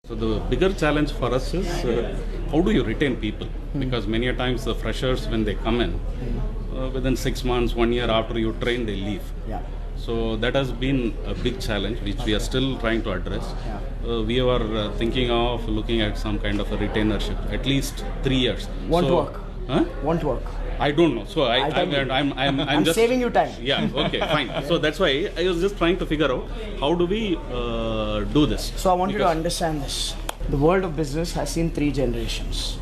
So the bigger challenge for us is how do you retain people? Because many a times the freshers, when they come in, within 6 months, 1 year after you train, they leave. Yeah. So that has been a big challenge which we are still trying to address. Yeah. We are thinking of looking at some kind of a retainership, at least 3 years. Won't work. Huh? Won't work. I don't know. So I'm just saving you time. Yeah. Okay. Fine. So that's why I was just trying to figure out how do we do this. So I want you to understand this. The world of business has seen 3 generations: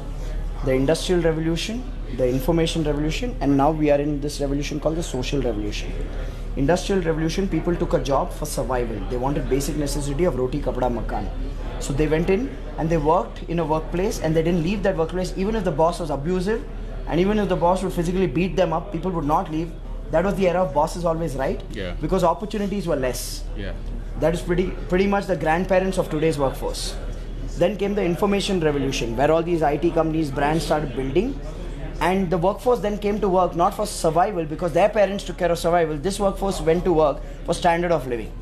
the industrial revolution, the information revolution, and now we are in this revolution called the social revolution. Industrial revolution, people took a job for survival. They wanted basic necessity of roti, kapda, makan. So they went in and they worked in a workplace, and they didn't leave that workplace even if the boss was abusive. And even if the boss would physically beat them up, people would not leave. That was the era of boss is always right. Yeah. Because opportunities were less. Yeah. That is pretty much the grandparents of today's workforce. Then came the information revolution, where all these IT companies, brands started building. And the workforce then came to work not for survival, because their parents took care of survival. This workforce went to work for standard of living.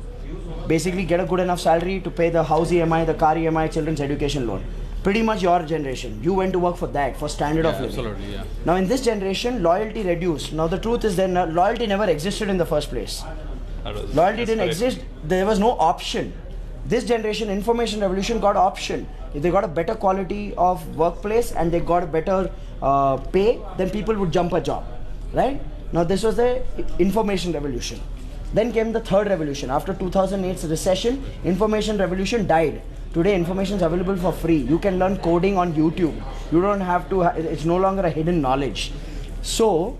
Basically get a good enough salary to pay the house EMI, the car EMI, children's education loan. Pretty much your generation. You went to work for that, for standard of living. Absolutely, yeah. Now in this generation, loyalty reduced. Now the truth is that loyalty never existed in the first place. Loyalty didn't exist. There was no option. This generation, information revolution, got option. If they got a better quality of workplace and they got a better pay, then people would jump a job, right? Now this was the information revolution. Then came the third revolution. After 2008's recession, information revolution died. Today information is available for free. You can learn coding on YouTube. You don't have to, it's no longer a hidden knowledge. So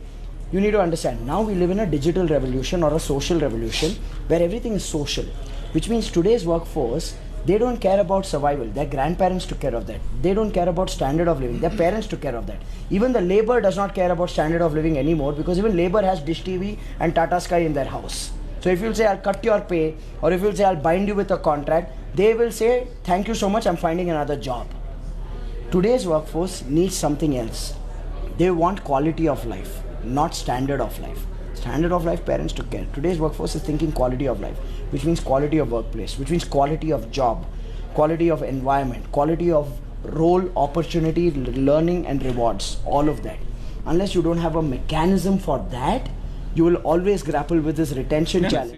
you need to understand, now we live in a digital revolution or a social revolution where everything is social, which means today's workforce, they don't care about survival. Their grandparents took care of that. They don't care about standard of living. Their parents took care of that. Even the labor does not care about standard of living anymore, because even labor has Dish TV and Tata Sky in their house. So if you'll say, I'll cut your pay, or if you'll say, I'll bind you with a contract, they will say, thank you so much, I'm finding another job. Today's workforce needs something else. They want quality of life, not standard of life. Standard of life, parents took care. Today's workforce is thinking quality of life, which means quality of workplace, which means quality of job, quality of environment, quality of role, opportunity, learning and rewards, all of that. Unless you don't have a mechanism for that, you will always grapple with this retention challenge.